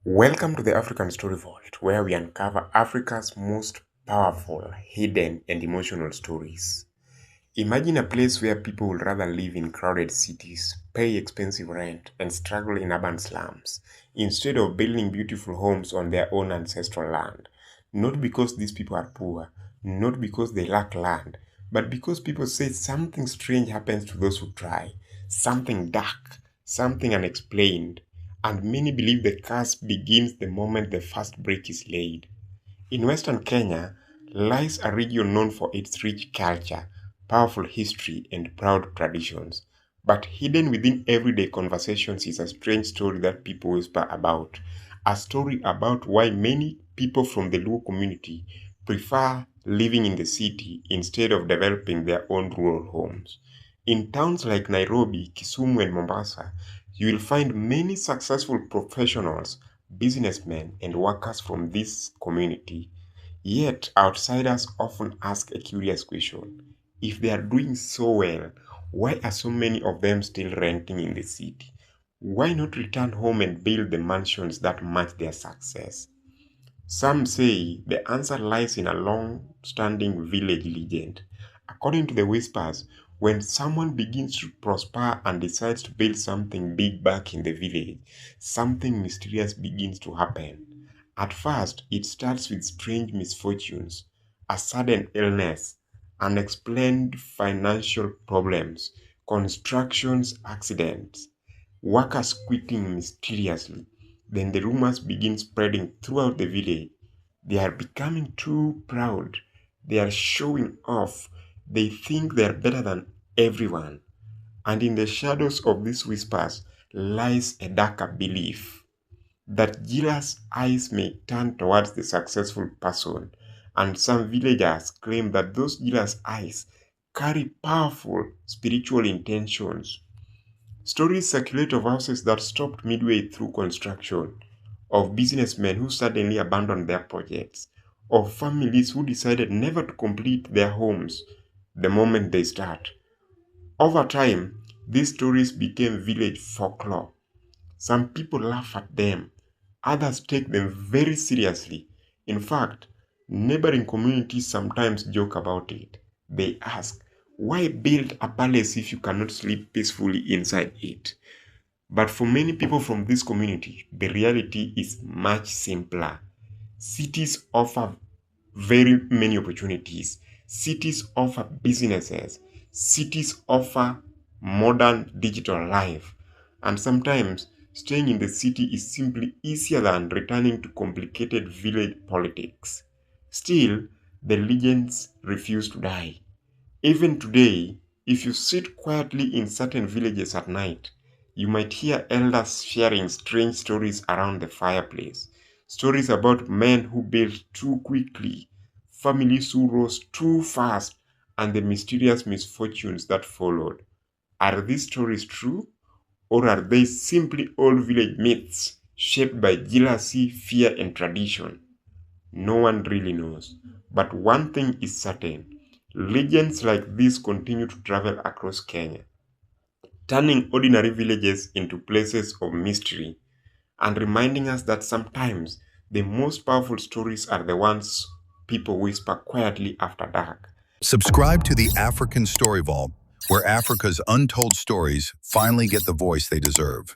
Welcome to the African Story Vault, where we uncover Africa's most powerful, hidden, and emotional stories. Imagine a place where people would rather live in crowded cities, pay expensive rent, and struggle in urban slums, instead of building beautiful homes on their own ancestral land. Not because these people are poor, not because they lack land, but because people say something strange happens to those who try, something dark, something unexplained, and many believe the curse begins the moment the first brick is laid. In Western Kenya lies a region known for its rich culture, powerful history, and proud traditions. But hidden within everyday conversations is a strange story that people whisper about. A story about why many people from the Luo community prefer living in the city instead of developing their own rural homes. In towns like Nairobi, Kisumu, and Mombasa, you will find many successful professionals, businessmen, and workers from this community. Yet, outsiders often ask a curious question. If they are doing so well, why are so many of them still renting in the city? Why not return home and build the mansions that match their success? Some say the answer lies in a long standing village legend. According to the whispers, when someone begins to prosper and decides to build something big back in the village, something mysterious begins to happen. At first, it starts with strange misfortunes, a sudden illness, unexplained financial problems, constructions accidents, workers quitting mysteriously. Then the rumors begin spreading throughout the village. They are becoming too proud. They are showing off. They think they are better than everyone. And in the shadows of these whispers lies a darker belief that jealous eyes may turn towards the successful person. And some villagers claim that those jealous eyes carry powerful spiritual intentions. Stories circulate of houses that stopped midway through construction, of businessmen who suddenly abandoned their projects, of families who decided never to complete their homes the moment they start. Over time, these stories became village folklore. Some people laugh at them, others take them very seriously. In fact, neighboring communities sometimes joke about it. They ask, why build a palace if you cannot sleep peacefully inside it? But for many people from this community, the reality is much simpler. Cities offer very many opportunities. Cities offer businesses. Cities offer modern digital life. And sometimes staying in the city is simply easier than returning to complicated village politics. Still, the legends refuse to die. Even today, if you sit quietly in certain villages at night, you might hear elders sharing strange stories around the fireplace. Stories about men who built too quickly, families who rose too fast, and the mysterious misfortunes that followed. Are these stories true? Or are they simply old village myths shaped by jealousy, fear, and tradition? No one really knows. But one thing is certain, legends like this continue to travel across Kenya, turning ordinary villages into places of mystery and reminding us that sometimes the most powerful stories are the ones people whisper quietly after dark. Subscribe to the African Story Vault, where Africa's untold stories finally get the voice they deserve.